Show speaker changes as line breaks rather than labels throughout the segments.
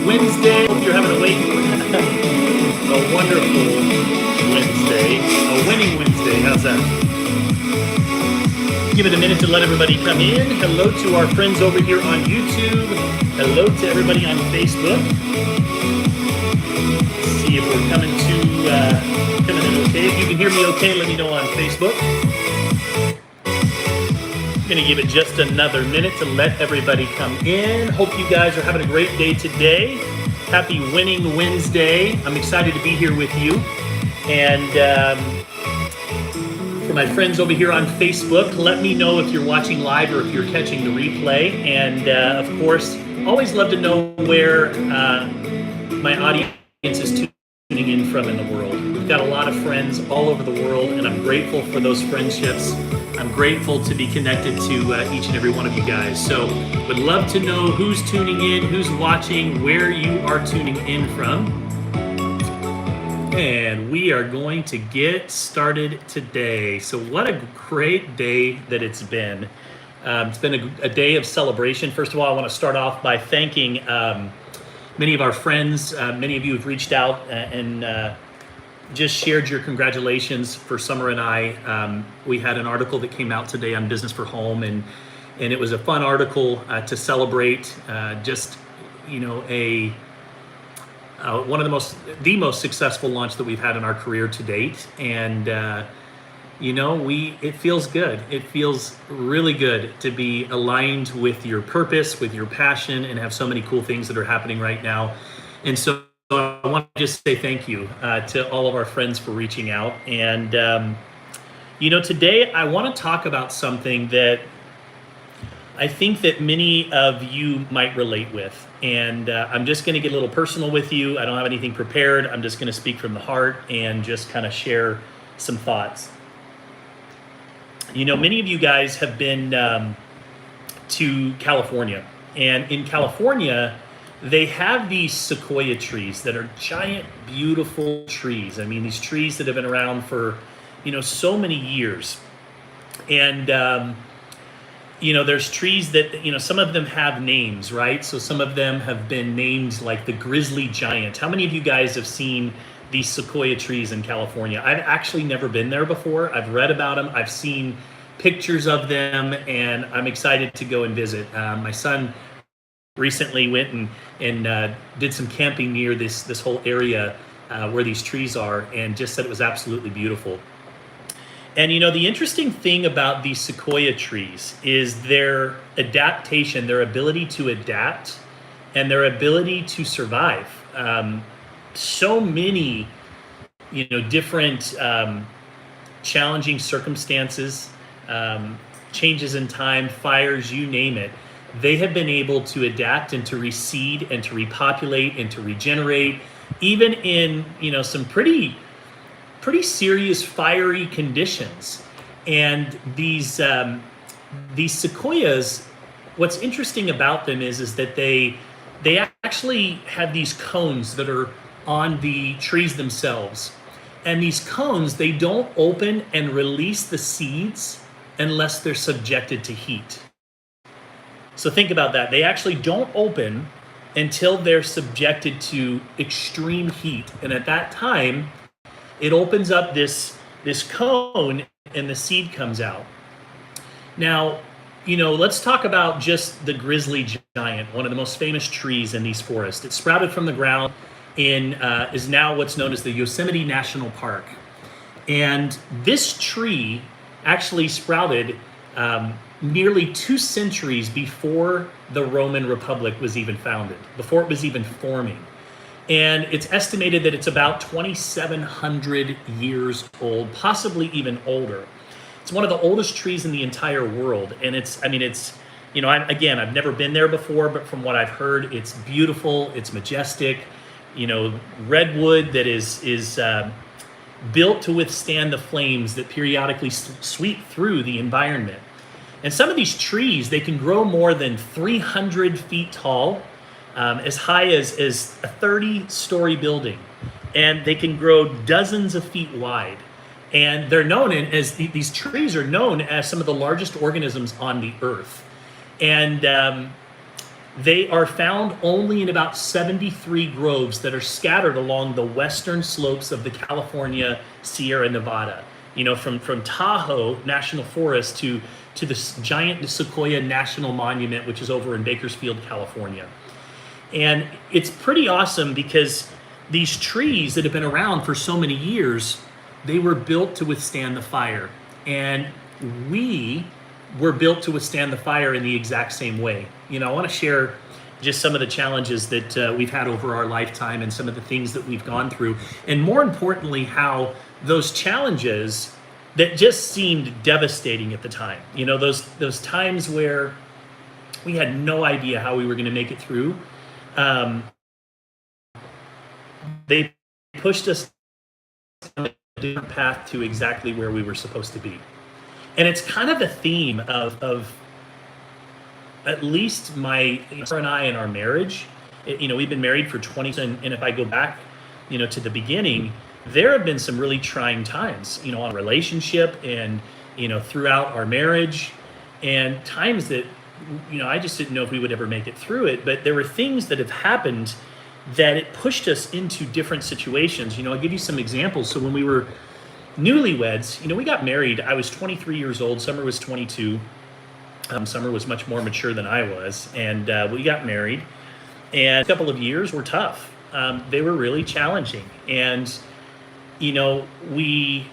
Wednesday. Hope you're having a wonderful Wednesday, a winning Wednesday. How's that? Give it a minute to let everybody come in. Hello to our friends over here on YouTube. Hello to everybody on Facebook. Let's see if we're coming in okay. If you can hear me okay, let me know on Facebook. I'm going to give it just another minute to let everybody come in. Hope you guys are having a great day today. Happy Winning Wednesday. I'm excited to be here with you. And for my friends over here on Facebook, let me know if you're watching live or if you're catching the replay. And of course, always love to know where my audience is tuning in from in the world. We've got a lot of friends all over the world, and I'm grateful for those friendships. I'm grateful to be connected to each and every one of you guys. So would love to know who's tuning in, who's watching, where you are tuning in from. And we are going to get started today. So what a great day that it's been. It's been a day of celebration. First of all, I want to start off by thanking many of our friends. Many of you have reached out and just shared your congratulations for Summer and I. We had an article that came out today on Business for Home, and it was a fun article to celebrate one of the most successful launch that we've had in our career to date. And it feels good. It feels really good to be aligned with your purpose, with your passion, and have so many cool things that are happening right now. And so I want to just say thank you to all of our friends for reaching out. And, today I want to talk about something that I think that many of you might relate with. And I'm just going to get a little personal with you. I don't have anything prepared. I'm just going to speak from the heart and just kind of share some thoughts. Many of you guys have been to California. And in California, they have these sequoia trees that are giant, beautiful trees. I mean, these trees that have been around for, so many years. And, there's trees that, some of them have names, right? So some of them have been named like the grizzly giant. How many of you guys have seen these sequoia trees in California? I've actually never been there before. I've read about them. I've seen pictures of them, and I'm excited to go and visit. My son recently went and did some camping near this whole area where these trees are, and just said it was absolutely beautiful. And the interesting thing about these sequoia trees is their adaptation, their ability to adapt, and their ability to survive. So many, different challenging circumstances, changes in time, fires, you name it. They have been able to adapt and to reseed and to repopulate and to regenerate, even in, some pretty serious fiery conditions. And these sequoias, what's interesting about them is that they actually have these cones that are on the trees themselves. And these cones, they don't open and release the seeds unless they're subjected to heat. So think about that. They actually don't open until they're subjected to extreme heat. And at that time, it opens up this cone and the seed comes out. Now, let's talk about just the grizzly giant, one of the most famous trees in these forests. It sprouted from the ground is now what's known as the Yosemite National Park. And this tree actually sprouted nearly 2 centuries before the Roman Republic was even founded, before it was even forming. And it's estimated that it's about 2,700 years old, possibly even older. It's one of the oldest trees in the entire world. And I've never been there before, but from what I've heard, it's beautiful, it's majestic. Redwood that is built to withstand the flames that periodically sweep through the environment. And some of these trees, they can grow more than 300 feet tall, as high as a 30-story building, and they can grow dozens of feet wide. And they're known as these trees are known as some of the largest organisms on the earth. And They are found only in about 73 groves that are scattered along the western slopes of the California Sierra Nevada. From Tahoe National Forest to this giant sequoia national monument, which is over in Bakersfield, California. And it's pretty awesome because these trees that have been around for so many years, they were built to withstand the fire. And we were built to withstand the fire in the exact same way. I want to share just some of the challenges that we've had over our lifetime and some of the things that we've gone through. And more importantly, how those challenges that just seemed devastating at the time, those times where we had no idea how we were going to make it through, they pushed us down a different path to exactly where we were supposed to be. And it's kind of the theme of at least my her and I in our marriage. We've been married for 20, and if I go back, to the beginning, there have been some really trying times, on a relationship and, throughout our marriage, and times that, I just didn't know if we would ever make it through it. But there were things that have happened that it pushed us into different situations. I'll give you some examples. So when we were newlyweds, we got married. I was 23 years old. Summer was 22. Summer was much more mature than I was. And we got married. And a couple of years were tough. They were really challenging. And, we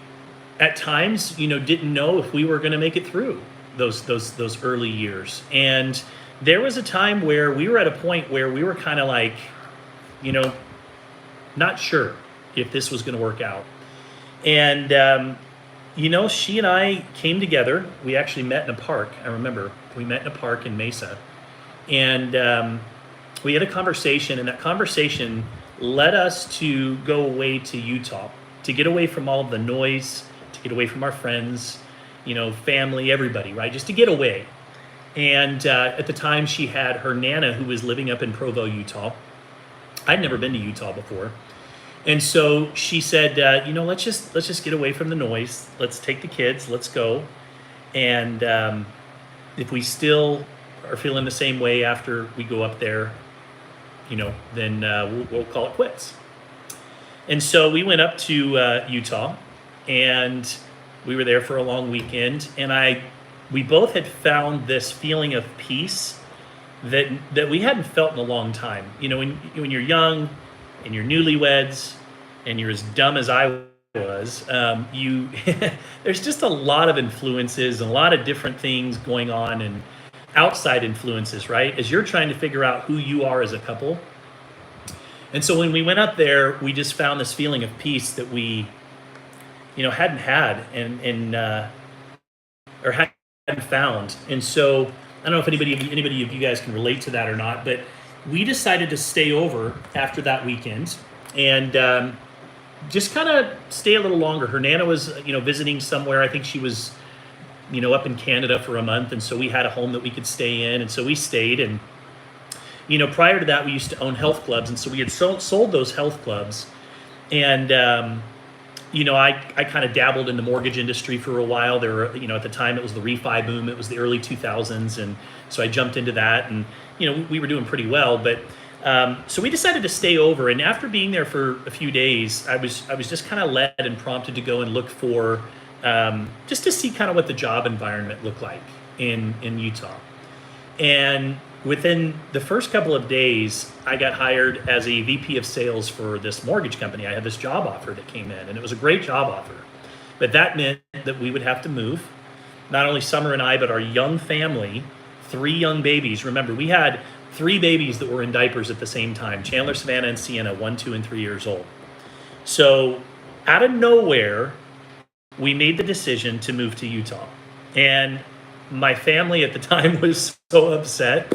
at times, didn't know if we were going to make it through those early years. And there was a time where we were at a point where we were kind of like, not sure if this was going to work out. And, she and I came together. We actually met in a park. I remember we met in a park in Mesa. And we had a conversation, and that conversation led us to go away to Utah, to get away from all of the noise, to get away from our friends, family, everybody, right? Just to get away. And at the time, she had her Nana, who was living up in Provo, Utah. I'd never been to Utah before. And so she said, let's just get away from the noise. Let's take the kids. Let's go. And if we still are feeling the same way after we go up there, then we'll call it quits. And so we went up to Utah, and we were there for a long weekend. And we both had found this feeling of peace that we hadn't felt in a long time. When you're young and you're newlyweds and you're as dumb as I was, there's just a lot of influences and a lot of different things going on and outside influences, right? As you're trying to figure out who you are as a couple. And so when we went up there, we just found this feeling of peace that we, hadn't had or hadn't found. And so I don't know if anybody of you guys can relate to that or not, but we decided to stay over after that weekend and just kind of stay a little longer. Her Nana was, visiting somewhere. I think she was, up in Canada for a month. And so we had a home that we could stay in. And so we stayed. And, prior to that, we used to own health clubs. And so we had sold those health clubs. And, I kind of dabbled in the mortgage industry for a while. There were, at the time it was the refi boom. It was the early 2000s. And so I jumped into that and, we were doing pretty well. But so we decided to stay over. And after being there for a few days, I was just kind of led and prompted to go and look for, just to see kind of what the job environment looked like in Utah. And within the first couple of days, I got hired as a VP of sales for this mortgage company. I had this job offer that came in, and it was a great job offer. But that meant that we would have to move, not only Summer and I, but our young family, 3 young babies. Remember, we had 3 babies that were in diapers at the same time, Chandler, Savannah, and Sienna, 1, 2, and 3 years old. So out of nowhere, we made the decision to move to Utah. And my family at the time was so upset.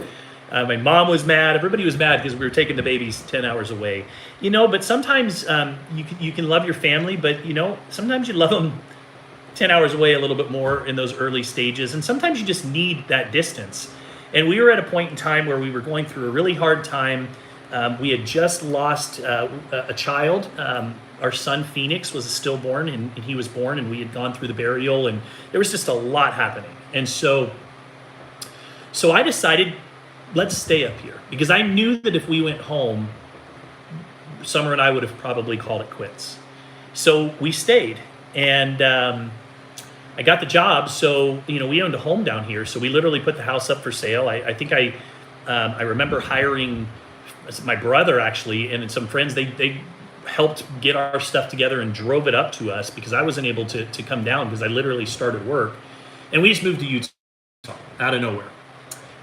My mom was mad. Everybody was mad because we were taking the babies 10 hours away. But sometimes you can love your family, but, sometimes you love them 10 hours away a little bit more in those early stages. And sometimes you just need that distance. And we were at a point in time where we were going through a really hard time. We had just lost a child. Our son Phoenix was a stillborn, and he was born, and we had gone through the burial, and there was just a lot happening. And so I decided, let's stay up here, because I knew that if we went home, Summer and I would have probably called it quits. So we stayed, and I got the job. So we owned a home down here. So we literally put the house up for sale. I think I remember hiring my brother actually, and some friends. They helped get our stuff together and drove it up to us because I wasn't able to come down because I literally started work, and we just moved to Utah out of nowhere.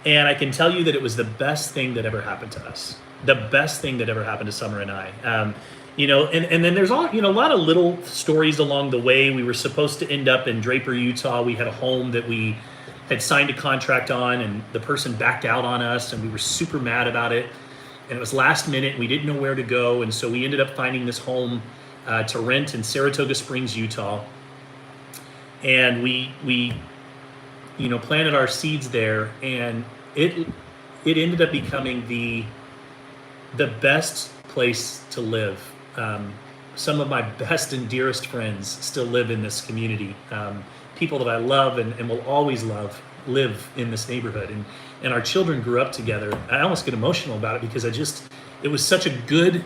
And I can tell you that it was the best thing that ever happened to us. The best thing that ever happened to Summer and I. And then there's a lot of little stories along the way. We were supposed to end up in Draper, Utah. We had a home that we had signed a contract on, and the person backed out on us, and we were super mad about it. And it was last minute, and we didn't know where to go. And so we ended up finding this home to rent in Saratoga Springs, Utah. And we planted our seeds there, and it ended up becoming the best place to live. Some of my best and dearest friends still live in this community. People that I love and will always love live in this neighborhood. And our children grew up together. I almost get emotional about it because it was such a good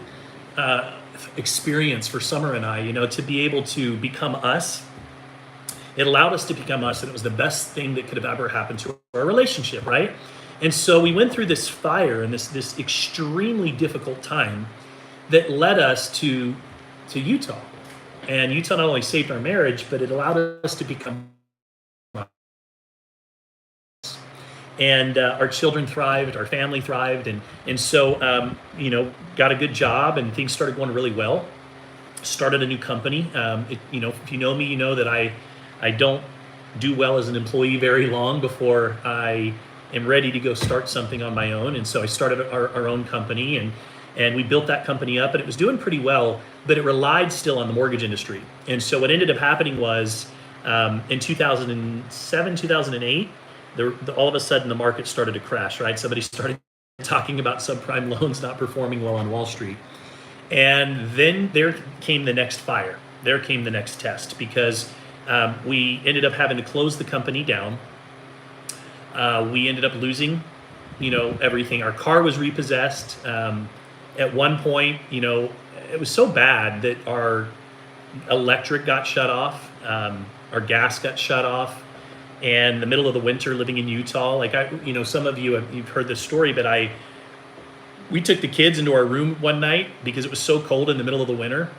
experience for Summer and I, to be able to become us. It allowed us to become us, and it was the best thing that could have ever happened to our relationship, right? And so we went through this fire and this extremely difficult time that led us to Utah. And Utah not only saved our marriage, but it allowed us to become us. And our children thrived, our family thrived, and so got a good job, and things started going really well. Started a new company. If you know me, you know that I don't do well as an employee very long before I am ready to go start something on my own. And so I started our own company, and we built that company up, and it was doing pretty well, but it relied still on the mortgage industry. And so what ended up happening was in 2007, 2008, all of a sudden the market started to crash, right? Somebody started talking about subprime loans not performing well on Wall Street. And then there came the next fire. There came the next test, because we ended up having to close the company down. We ended up losing, everything. Our car was repossessed. At one point, it was so bad that our electric got shut off. Our gas got shut off. And in the middle of the winter, living in Utah, some of you've heard this story, but we took the kids into our room one night because it was so cold in the middle of the winter.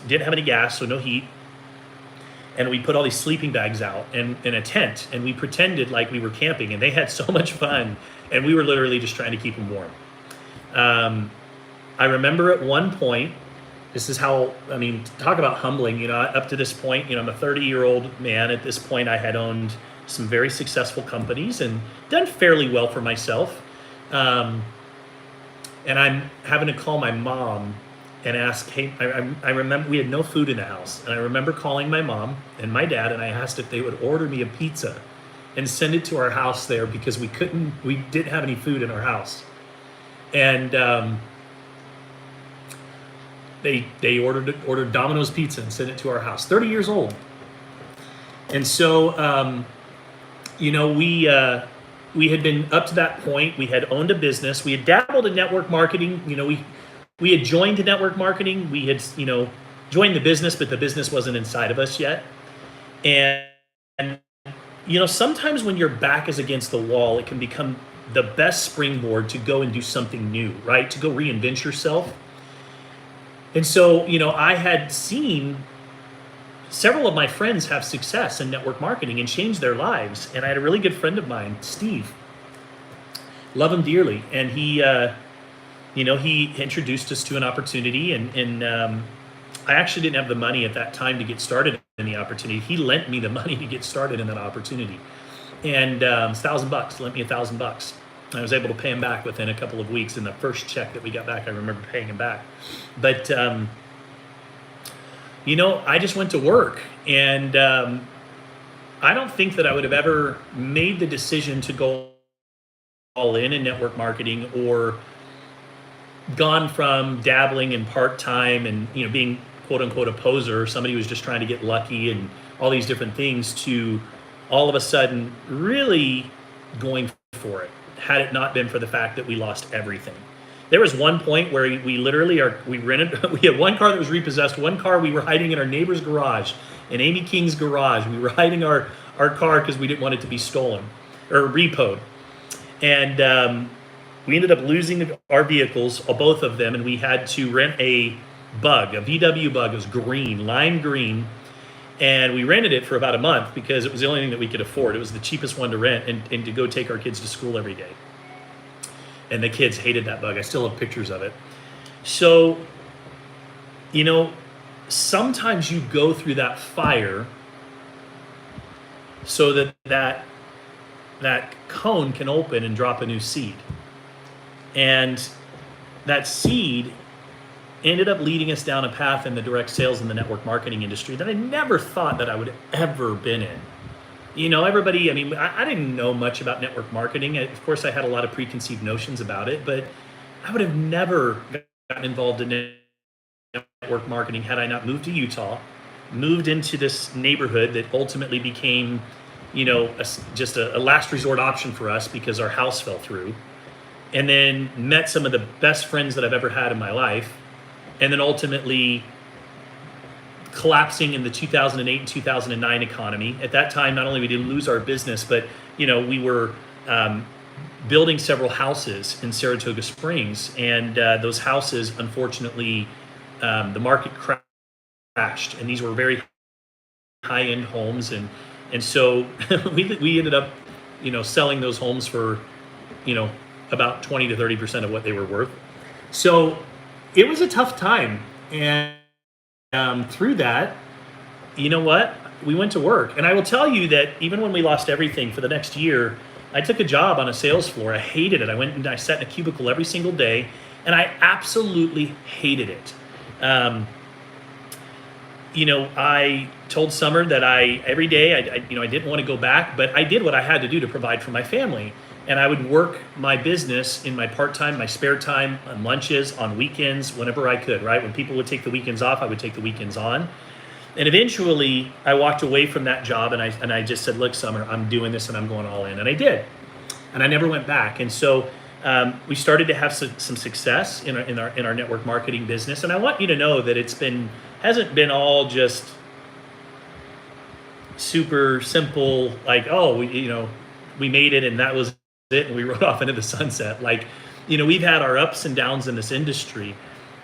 Didn't have any gas, so no heat. And we put all these sleeping bags out and in a tent, and we pretended like we were camping, and they had so much fun, and we were literally just trying to keep them warm. I remember at one point, this is how, talk about humbling, up to this point, I'm a 30-year-old man. At this point, I had owned some very successful companies and done fairly well for myself. And I'm having to call my mom and ask, hey, I remember we had no food in the house. And I remember calling my mom and my dad, and I asked if they would order me a pizza and send it to our house there, because we didn't have any food in our house. And they ordered Domino's pizza and sent it to our house. 30 years old. And so, we had been up to that point. We had owned a business. We had dabbled in network marketing. We had joined network marketing. We had, joined the business, but the business wasn't inside of us yet. And sometimes when your back is against the wall, it can become the best springboard to go and do something new, right? To go reinvent yourself. And so, I had seen several of my friends have success in network marketing and change their lives. And I had a really good friend of mine, Steve. Love him dearly. And he introduced us to an opportunity, and I actually didn't have the money at that time to get started in the opportunity. He lent me the money to get started in that opportunity. And $1,000, lent me $1,000. I was able to pay him back within a couple of weeks. In the first check that we got back, I remember paying him back. But, I just went to work, and I don't think that I would have ever made the decision to go all in network marketing, or gone from dabbling in part-time and, being quote unquote a poser, somebody who was just trying to get lucky and all these different things, to all of a sudden really going for it, had it not been for the fact that we lost everything. There was one point where we literally we rented, we had one car that was repossessed, one car we were hiding in our neighbor's garage, in Amy King's garage. We were hiding our car because we didn't want it to be stolen or repoed. And we ended up losing our vehicles, both of them, and we had to rent a Bug, a VW Bug. It was green, lime green, and we rented it for about a month because it was the only thing that we could afford. It was the cheapest one to rent and to go take our kids to school every day. And the kids hated that Bug. I still have pictures of it. So, you know, sometimes you go through that fire so that cone can open and drop a new seed. And that seed ended up leading us down a path in the direct sales and the network marketing industry that I never thought that I would ever been in. You know, everybody, I mean, I didn't know much about network marketing. Of course, I had a lot of preconceived notions about it, but I would have never gotten involved in network marketing had I not moved to Utah, moved into this neighborhood that ultimately became, you know, just a last resort option for us because our house fell through, and then met some of the best friends that I've ever had in my life, and then ultimately collapsing in the 2008 and 2009 economy. At that time, not only we didn't lose our business, but you know, we were building several houses in Saratoga Springs, and those houses, unfortunately, the market crashed, and these were very high-end homes, and so we ended up, you know, selling those homes for, you know, about 20 to 30% of what they were worth. So it was a tough time, and through that, you know what? We went to work, and I will tell you that even when we lost everything for the next year, I took a job on a sales floor. I hated it. I went and I sat in a cubicle every single day, and I absolutely hated it. You know, I told Summer that every day, I didn't want to go back, but I did what I had to do to provide for my family. And I would work my business in my part-time, my spare time, on lunches, on weekends, whenever I could, right? When people would take the weekends off, I would take the weekends on. And eventually I walked away from that job, and I just said, look, Summer, I'm doing this and I'm going all in. And I did. And I never went back. And so we started to have some success in our network marketing business. And I want you to know that hasn't been all just super simple, like, oh, we made it and that was it, and we rode off into the sunset. Like, you know, we've had our ups and downs in this industry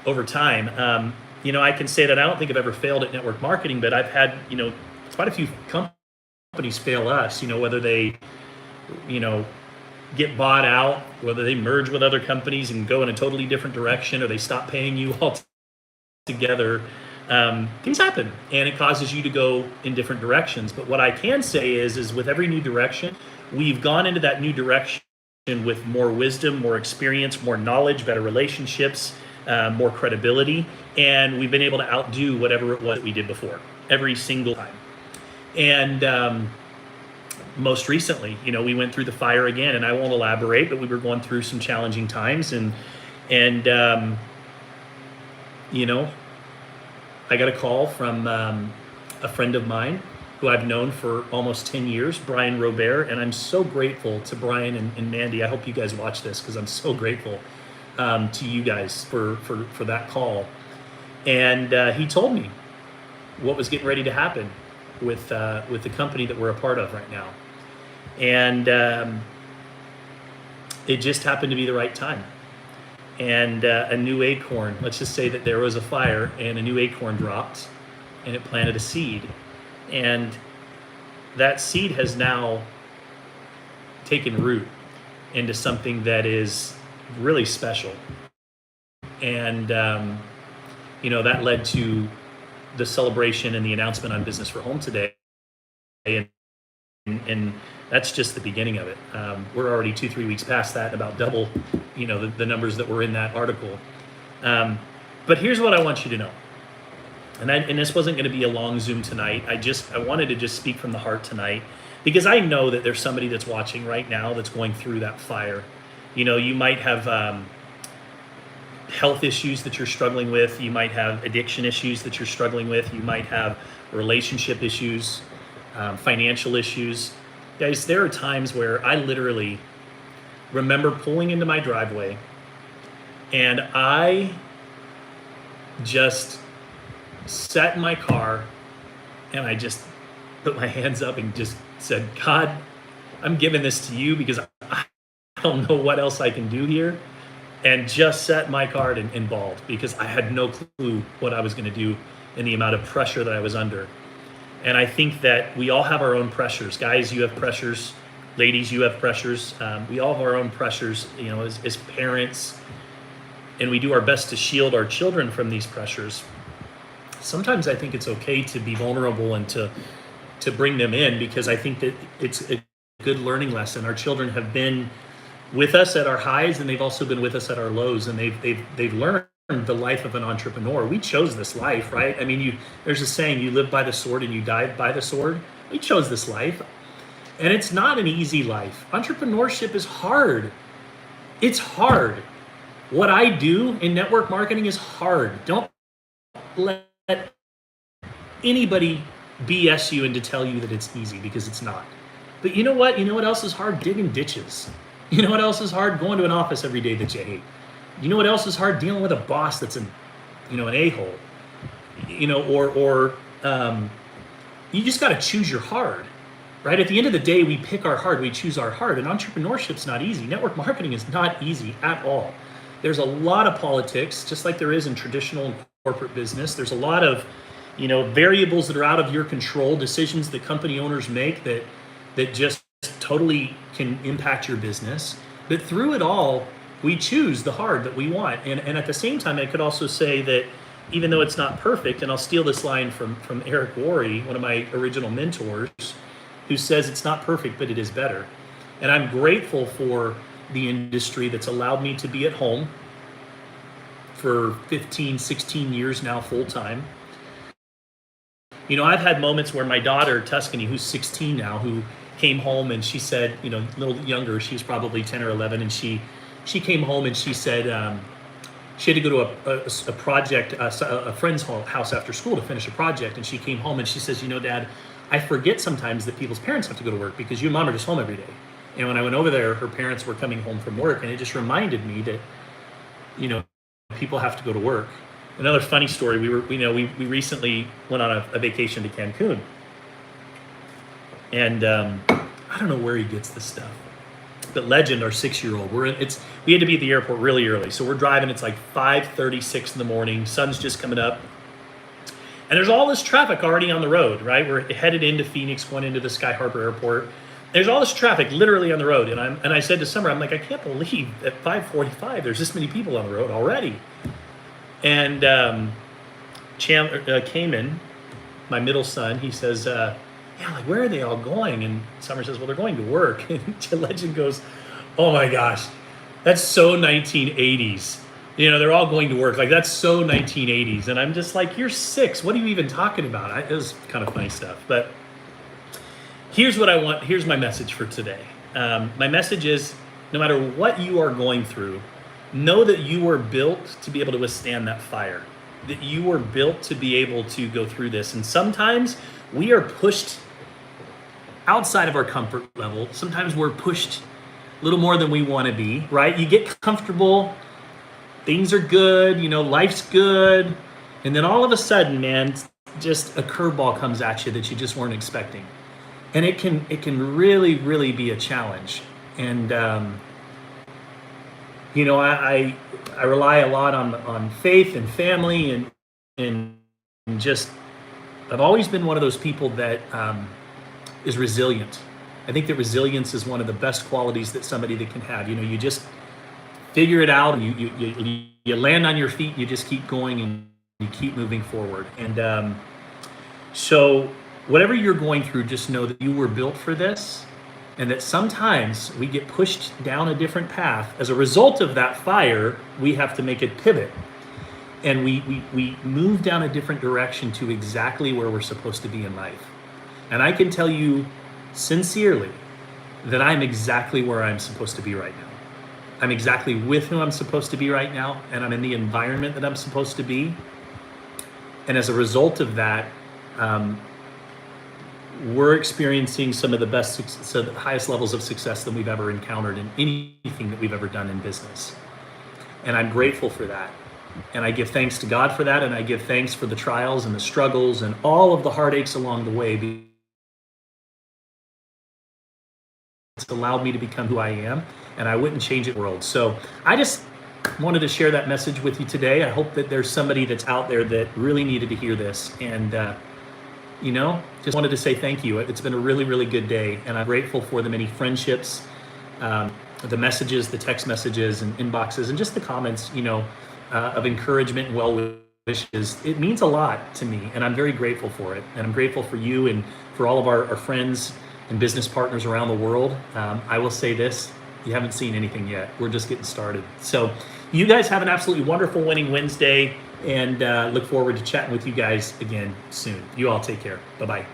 over time. You know, I can say that I don't think I've ever failed at network marketing, but I've had, you know, quite a few companies fail us, you know, whether they, you know, get bought out, whether they merge with other companies and go in a totally different direction, or they stop paying you altogether. Things happen, and it causes you to go in different directions. But what I can say is with every new direction, we've gone into that new direction with more wisdom, more experience, more knowledge, better relationships, more credibility, and we've been able to outdo whatever it was that we did before every single time. And most recently, you know, we went through the fire again, and I won't elaborate, but we were going through some challenging times, and you know, I got a call from a friend of mine who I've known for almost 10 years, Brian Robert, and I'm so grateful to Brian and Mandy. I hope you guys watch this, because I'm so grateful to you guys for that call. And he told me what was getting ready to happen with the company that we're a part of right now. And it just happened to be the right time. And a new acorn, let's just say that there was a fire and a new acorn dropped, and it planted a seed. And that seed has now taken root into something that is really special. And, you know, that led to the celebration and the announcement on Business for Home today. And that's just the beginning of it. We're already 2-3 weeks past that, and about double, you know, the numbers that were in that article. But here's what I want you to know. And this wasn't going to be a long Zoom tonight. I wanted to just speak from the heart tonight, because I know that there's somebody that's watching right now that's going through that fire. You know, you might have health issues that you're struggling with. You might have addiction issues that you're struggling with. You might have relationship issues, financial issues. Guys, there are times where I literally remember pulling into my driveway, and I just sat in my car, and I just put my hands up and just said, God, I'm giving this to you because I don't know what else I can do here. And just sat in my car and bawled because I had no clue what I was going to do and the amount of pressure that I was under. And I think that we all have our own pressures. Guys, you have pressures. Ladies, you have pressures. We all have our own pressures, as parents, and we do our best to shield our children from these pressures. Sometimes I think it's okay to be vulnerable and to bring them in, because I think that it's a good learning lesson. Our children have been with us at our highs, and they've also been with us at our lows, and they've learned the life of an entrepreneur. We chose this life, right? I mean, there's a saying, you live by the sword and you die by the sword. We chose this life, and it's not an easy life. Entrepreneurship is hard. It's hard. What I do in network marketing is hard. Don't let anybody BS you into tell you that it's easy, because it's not. But you know what? You know what else is hard? Digging ditches. You know what else is hard? Going to an office every day that you hate. You know what else is hard? Dealing with a boss that's an a-hole. You just got to choose your hard, right? At the end of the day, we pick our hard, we choose our hard. And entrepreneurship's not easy. Network marketing is not easy at all. There's a lot of politics, just like there is in traditional corporate business. There's a lot of, variables that are out of your control, decisions that company owners make that just totally can impact your business. But through it all, we choose the hard that we want. And at the same time, I could also say that even though it's not perfect, and I'll steal this line from Eric Worre, one of my original mentors, who says it's not perfect, but it is better. And I'm grateful for the industry that's allowed me to be at home for 15, 16 years now, full time. I've had moments where my daughter, Tuscany, who's 16 now, who came home and she said, a little younger, she was probably 10 or 11, and she came home and she said she had to go to a project, a friend's house after school to finish a project, and she came home and she says, Dad, I forget sometimes that people's parents have to go to work because you and Mom are just home every day. And when I went over there, her parents were coming home from work, and it just reminded me that, people have to go to work. Another funny story, we recently went on a vacation to Cancun. And I don't know where he gets this stuff, but Legend, our 6-year-old, we had to be at the airport really early. So we're driving, it's like 5:36 in the morning, sun's just coming up. And there's all this traffic already on the road, right? We're headed into Phoenix, going into the Sky Harbor Airport. There's all this traffic literally on the road. And I said to Summer, I'm like, I can't believe at 5:45 there's this many people on the road already. And Chandler came in, my middle son, he says, where are they all going? And Summer says, well, they're going to work. And Legend goes, oh my gosh, that's so 1980s. They're all going to work. Like, that's so 1980s. And I'm just like, you're 6. What are you even talking about? It was kind of funny stuff. But here's what I want. Here's my message for today. My message is, no matter what you are going through, know that you were built to be able to withstand that fire, that you were built to be able to go through this. And sometimes we are pushed outside of our comfort level. Sometimes we're pushed a little more than we want to be, right? You get comfortable, things are good, life's good. And then all of a sudden, man, just a curveball comes at you that you just weren't expecting. And it can really, really be a challenge. And, I rely a lot on faith and family and just, I've always been one of those people that is resilient. I think that resilience is one of the best qualities that somebody that can have. You just figure it out, and you land on your feet, you just keep going and you keep moving forward. And so whatever you're going through, just know that you were built for this, and that sometimes we get pushed down a different path. As a result of that fire, we have to make a pivot. And we move down a different direction to exactly where we're supposed to be in life. And I can tell you sincerely that I'm exactly where I'm supposed to be right now. I'm exactly with who I'm supposed to be right now, and I'm in the environment that I'm supposed to be. And as a result of that, we're experiencing some of the so the highest levels of success that we've ever encountered in anything that we've ever done in business. And I'm grateful for that. And I give thanks to God for that. And I give thanks for the trials and the struggles and all of the heartaches along the way. It's allowed me to become who I am, and I wouldn't change it world. So I just wanted to share that message with you today. I hope that there's somebody that's out there that really needed to hear this. And, just wanted to say thank you. It's been a really, really good day. And I'm grateful for the many friendships, the messages, the text messages and inboxes, and just the comments, of encouragement and well wishes. It means a lot to me, and I'm very grateful for it. And I'm grateful for you and for all of our friends and business partners around the world. I will say this, you haven't seen anything yet. We're just getting started. So you guys have an absolutely wonderful Winning Wednesday, and look forward to chatting with you guys again soon. You all take care. Bye-bye.